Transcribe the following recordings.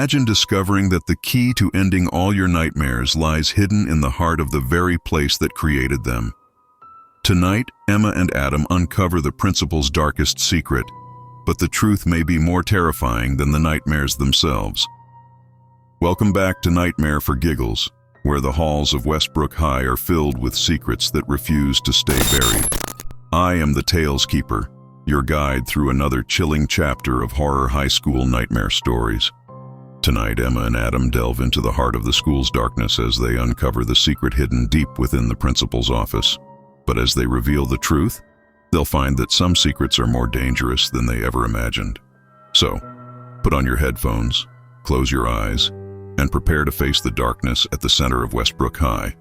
Imagine discovering that the key to ending all your nightmares lies hidden in the heart of the very place that created them. Tonight, Emma and Adam uncover the principal's darkest secret, but the truth may be more terrifying than the nightmares themselves. Welcome back to Nightmare for Giggles, where the halls of Westbrook High are filled with secrets that refuse to stay buried. I am the Tales Keeper, your guide through another chilling chapter of Horror Highschool Nightmare Stories. Tonight, Emma and Adam delve into the heart of the school's darkness as they uncover the secret hidden deep within the principal's office. But as they reveal the truth, they'll find that some secrets are more dangerous than they ever imagined. So, put on your headphones, close your eyes, and prepare to face the darkness at the center of Westbrook High,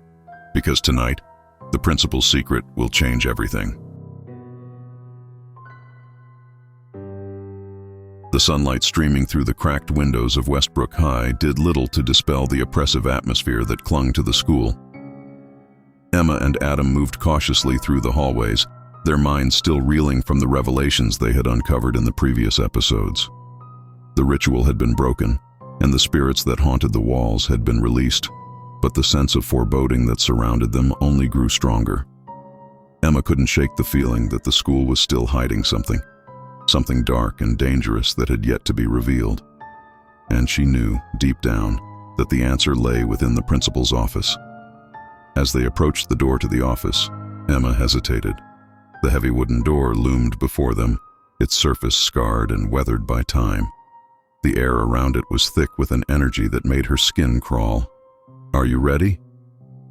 because tonight, the principal's secret will change everything. The sunlight streaming through the cracked windows of Westbrook High did little to dispel the oppressive atmosphere that clung to the school. Emma and Adam moved cautiously through the hallways, their minds still reeling from the revelations they had uncovered in the previous episodes. The ritual had been broken, and the spirits that haunted the walls had been released, but the sense of foreboding that surrounded them only grew stronger. Emma couldn't shake the feeling that the school was still hiding something dark and dangerous that had yet to be revealed. And she knew, deep down, that the answer lay within the principal's office. As they approached the door to the office, Emma hesitated. The heavy wooden door loomed before them, its surface scarred and weathered by time. The air around it was thick with an energy that made her skin crawl. "Are you ready?"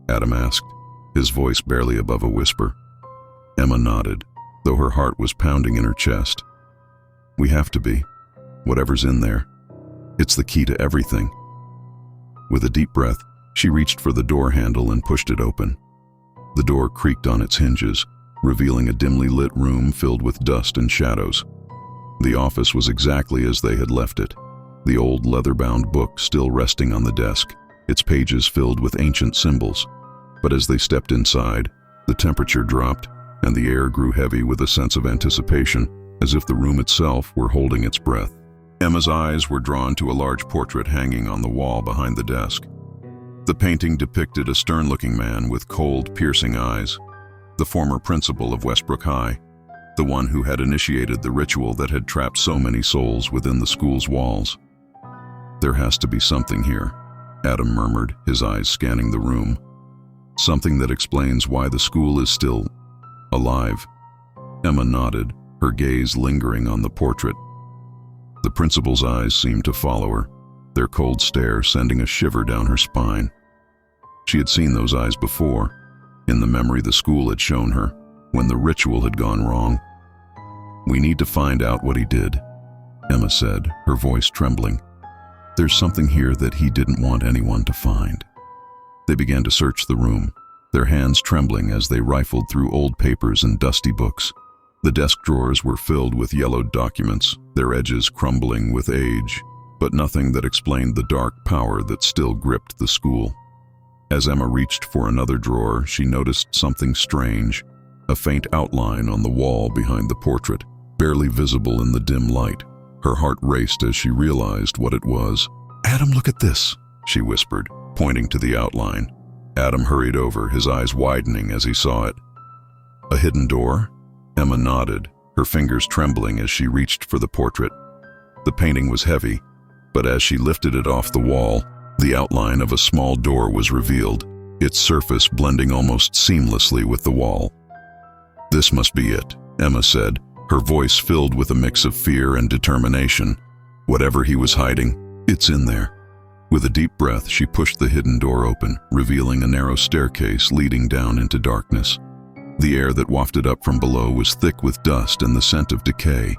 Adam asked, his voice barely above a whisper. Emma nodded, though her heart was pounding in her chest. "We have to be. Whatever's in there. It's the key to everything." With a deep breath, she reached for the door handle and pushed it open. The door creaked on its hinges, revealing a dimly lit room filled with dust and shadows. The office was exactly as they had left it, the old leather-bound book still resting on the desk, its pages filled with ancient symbols. But as they stepped inside, the temperature dropped, and the air grew heavy with a sense of anticipation, as if the room itself were holding its breath. Emma's eyes were drawn to a large portrait hanging on the wall behind the desk. The painting depicted a stern-looking man with cold, piercing eyes, the former principal of Westbrook High, the one who had initiated the ritual that had trapped so many souls within the school's walls. "There has to be something here," Adam murmured, his eyes scanning the room. "Something that explains why the school is still alive." Emma nodded, her gaze lingering on the portrait. The principal's eyes seemed to follow her, their cold stare sending a shiver down her spine. She had seen those eyes before, in the memory the school had shown her, when the ritual had gone wrong. "We need to find out what he did," Emma said, her voice trembling. "There's something here that he didn't want anyone to find." They began to search the room, their hands trembling as they rifled through old papers and dusty books. The desk drawers were filled with yellowed documents, their edges crumbling with age, but nothing that explained the dark power that still gripped the school. As Emma reached for another drawer, she noticed something strange, a faint outline on the wall behind the portrait, barely visible in the dim light. Her heart raced as she realized what it was. "Adam, look at this," she whispered, pointing to the outline. Adam hurried over, his eyes widening as he saw it. "A hidden door?" Emma nodded, her fingers trembling as she reached for the portrait. The painting was heavy, but as she lifted it off the wall, the outline of a small door was revealed, its surface blending almost seamlessly with the wall. "This must be it," Emma said, her voice filled with a mix of fear and determination. "Whatever he was hiding, it's in there." With a deep breath, she pushed the hidden door open, revealing a narrow staircase leading down into darkness. The air that wafted up from below was thick with dust and the scent of decay,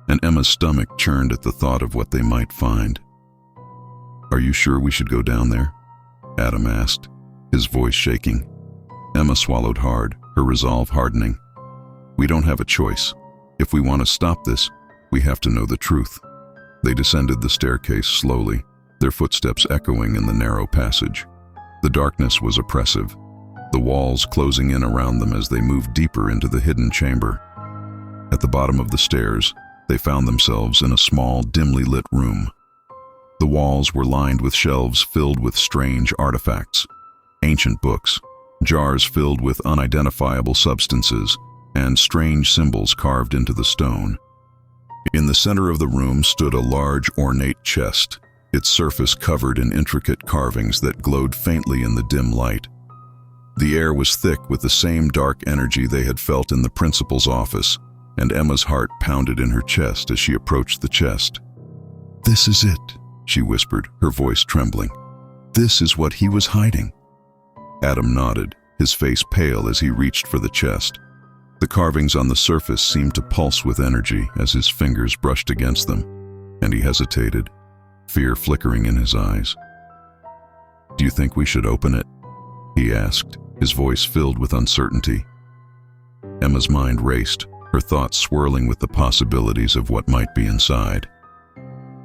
and Emma's stomach churned at the thought of what they might find. "Are you sure we should go down there?" Adam asked, his voice shaking. Emma swallowed hard, her resolve hardening. "We don't have a choice. If we want to stop this, we have to know the truth." They descended the staircase slowly, their footsteps echoing in the narrow passage. The darkness was oppressive, the walls closing in around them as they moved deeper into the hidden chamber. At the bottom of the stairs, they found themselves in a small, dimly lit room. The walls were lined with shelves filled with strange artifacts, ancient books, jars filled with unidentifiable substances, and strange symbols carved into the stone. In the center of the room stood a large, ornate chest, its surface covered in intricate carvings that glowed faintly in the dim light. The air was thick with the same dark energy they had felt in the principal's office, and Emma's heart pounded in her chest as she approached the chest. "This is it," she whispered, her voice trembling. "This is what he was hiding." Adam nodded, his face pale as he reached for the chest. The carvings on the surface seemed to pulse with energy as his fingers brushed against them, and he hesitated, fear flickering in his eyes. "Do you think we should open it?" he asked, his voice filled with uncertainty. Emma's mind raced, her thoughts swirling with the possibilities of what might be inside.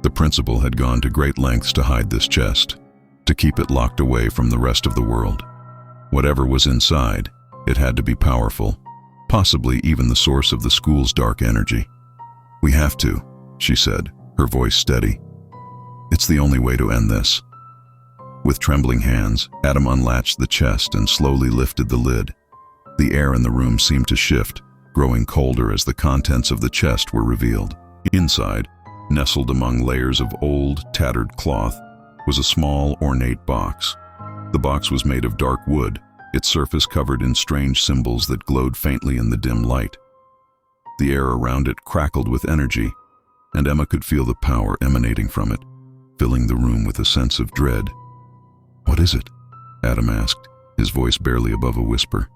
The principal had gone to great lengths to hide this chest, to keep it locked away from the rest of the world. Whatever was inside, it had to be powerful, possibly even the source of the school's dark energy. "We have to," she said, her voice steady. "It's the only way to end this." With trembling hands, Adam unlatched the chest and slowly lifted the lid. The air in the room seemed to shift, growing colder as the contents of the chest were revealed. Inside, nestled among layers of old, tattered cloth, was a small, ornate box. The box was made of dark wood, its surface covered in strange symbols that glowed faintly in the dim light. The air around it crackled with energy, and Emma could feel the power emanating from it, filling the room with a sense of dread. "What is it?" Adam asked, his voice barely above a whisper.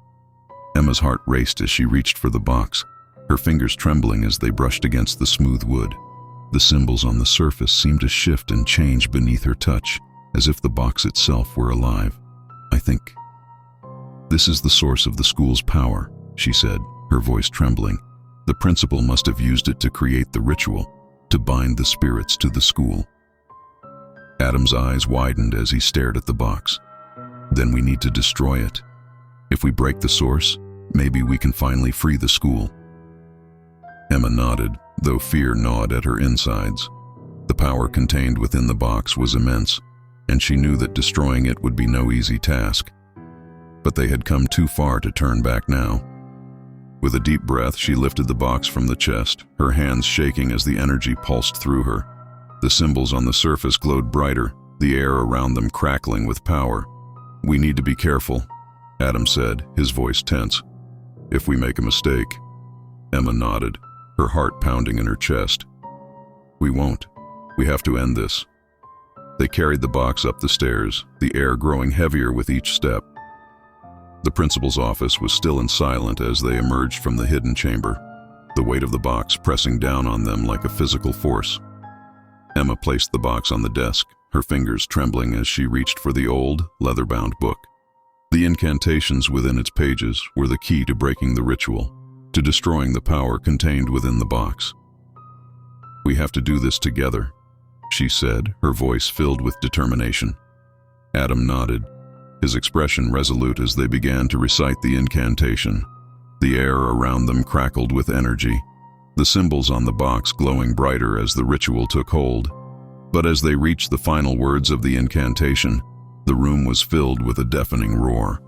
Emma's heart raced as she reached for the box, her fingers trembling as they brushed against the smooth wood. The symbols on the surface seemed to shift and change beneath her touch, as if the box itself were alive. "I think this is the source of the school's power," she said, her voice trembling. "The principal must have used it to create the ritual, to bind the spirits to the school." Adam's eyes widened as he stared at the box. "Then we need to destroy it. If we break the source, maybe we can finally free the school." Emma nodded, though fear gnawed at her insides. The power contained within the box was immense, and she knew that destroying it would be no easy task. But they had come too far to turn back now. With a deep breath, she lifted the box from the chest, her hands shaking as the energy pulsed through her. The symbols on the surface glowed brighter, the air around them crackling with power. "We need to be careful," Adam said, his voice tense. "If we make a mistake." Emma nodded, her heart pounding in her chest. "We won't. We have to end this." They carried the box up the stairs, the air growing heavier with each step. The principal's office was still and silent as they emerged from the hidden chamber, the weight of the box pressing down on them like a physical force. Emma placed the box on the desk, her fingers trembling as she reached for the old, leather-bound book. The incantations within its pages were the key to breaking the ritual, to destroying the power contained within the box. "We have to do this together," she said, her voice filled with determination. Adam nodded, his expression resolute as they began to recite the incantation. The air around them crackled with energy, the symbols on the box glowing brighter as the ritual took hold. But as they reached the final words of the incantation, the room was filled with a deafening roar.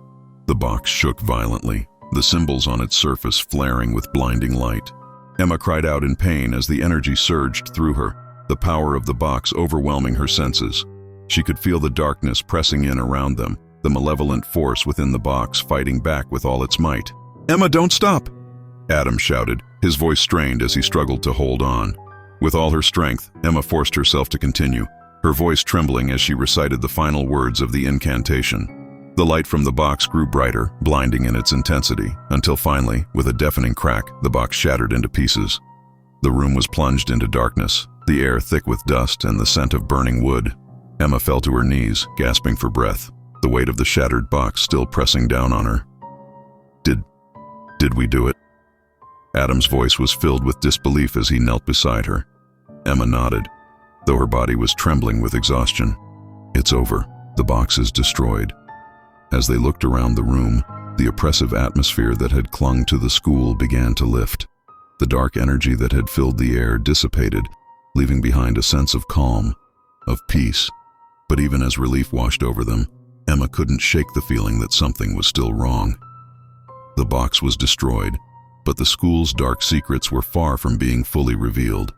The box shook violently, the symbols on its surface flaring with blinding light. Emma cried out in pain as the energy surged through her, the power of the box overwhelming her senses. She could feel the darkness pressing in around them, the malevolent force within the box fighting back with all its might. "Emma, don't stop!" Adam shouted, his voice strained as he struggled to hold on. With all her strength, Emma forced herself to continue, her voice trembling as she recited the final words of the incantation. The light from the box grew brighter, blinding in its intensity, until finally, with a deafening crack, the box shattered into pieces. The room was plunged into darkness, the air thick with dust and the scent of burning wood. Emma fell to her knees, gasping for breath, the weight of the shattered box still pressing down on her. Did we do it?" Adam's voice was filled with disbelief as he knelt beside her. Emma nodded, though her body was trembling with exhaustion. "It's over. The box is destroyed." As they looked around the room, the oppressive atmosphere that had clung to the school began to lift. The dark energy that had filled the air dissipated, leaving behind a sense of calm. of peace. But even as relief washed over them, Emma couldn't shake the feeling that something was still wrong. The box was destroyed, but the school's dark secrets were far from being fully revealed.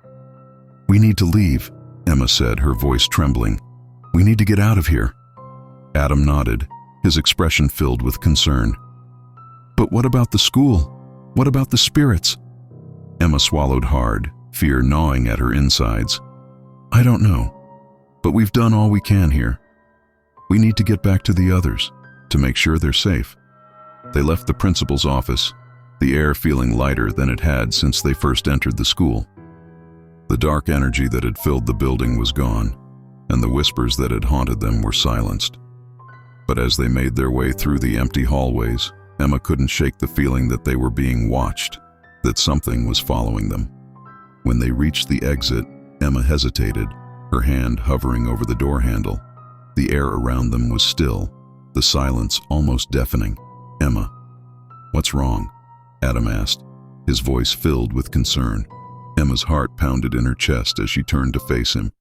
"We need to leave," Emma said, her voice trembling. "We need to get out of here." Adam nodded, his expression filled with concern. "But what about the school? What about the spirits?" Emma swallowed hard, fear gnawing at her insides. "I don't know, but we've done all we can here. We need to get back to the others, to make sure they're safe." They left the principal's office, the air feeling lighter than it had since they first entered the school. The dark energy that had filled the building was gone, and the whispers that had haunted them were silenced. But as they made their way through the empty hallways, Emma couldn't shake the feeling that they were being watched, that something was following them. When they reached the exit, Emma hesitated, her hand hovering over the door handle. The air around them was still, the silence almost deafening. "Emma, what's wrong?" Adam asked, his voice filled with concern. Emma's heart pounded in her chest as she turned to face him.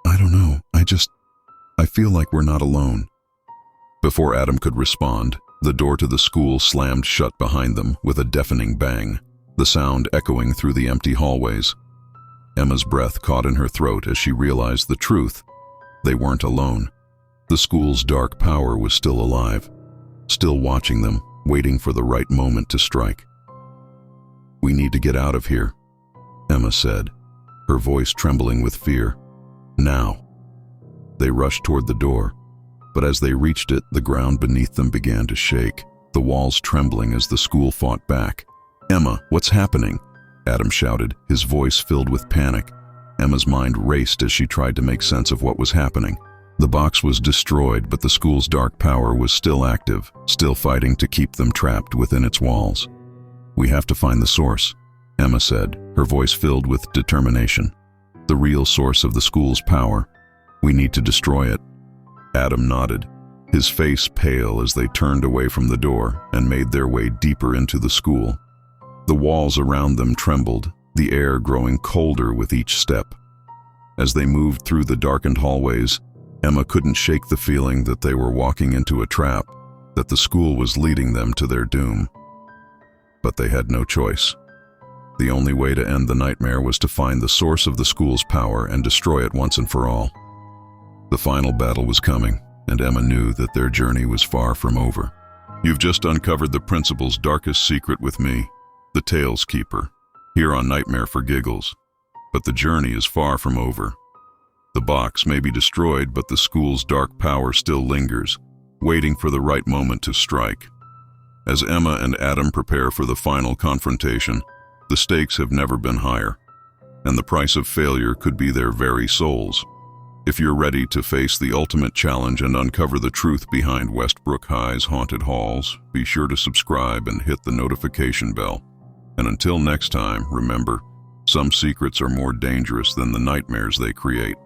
"I don't know, I feel like we're not alone." Before Adam could respond, the door to the school slammed shut behind them with a deafening bang, the sound echoing through the empty hallways. Emma's breath caught in her throat as she realized the truth. They weren't alone. The school's dark power was still alive, still watching them, waiting for the right moment to strike. "We need to get out of here," Emma said, her voice trembling with fear. "Now." They rushed toward the door, but as they reached it, the ground beneath them began to shake, the walls trembling as the school fought back. "Emma, what's happening?" Adam shouted, his voice filled with panic. Emma's mind raced as she tried to make sense of what was happening. The box was destroyed, but the school's dark power was still active, still fighting to keep them trapped within its walls. "We have to find the source," Emma said, her voice filled with determination. "The real source of the school's power. We need to destroy it." Adam nodded, his face pale as they turned away from the door and made their way deeper into the school. The walls around them trembled, the air growing colder with each step. As they moved through the darkened hallways, Emma couldn't shake the feeling that they were walking into a trap, that the school was leading them to their doom. But they had no choice. The only way to end the nightmare was to find the source of the school's power and destroy it once and for all. The final battle was coming, and Emma knew that their journey was far from over. "You've just uncovered the principal's darkest secret with me, the Tales Keeper, here on Nightmare for Giggles. But the journey is far from over. The box may be destroyed, but the school's dark power still lingers, waiting for the right moment to strike." As Emma and Adam prepare for the final confrontation, the stakes have never been higher, and the price of failure could be their very souls. If you're ready to face the ultimate challenge and uncover the truth behind Westbrook High's haunted halls, be sure to subscribe and hit the notification bell. And until next time, remember, some secrets are more dangerous than the nightmares they create.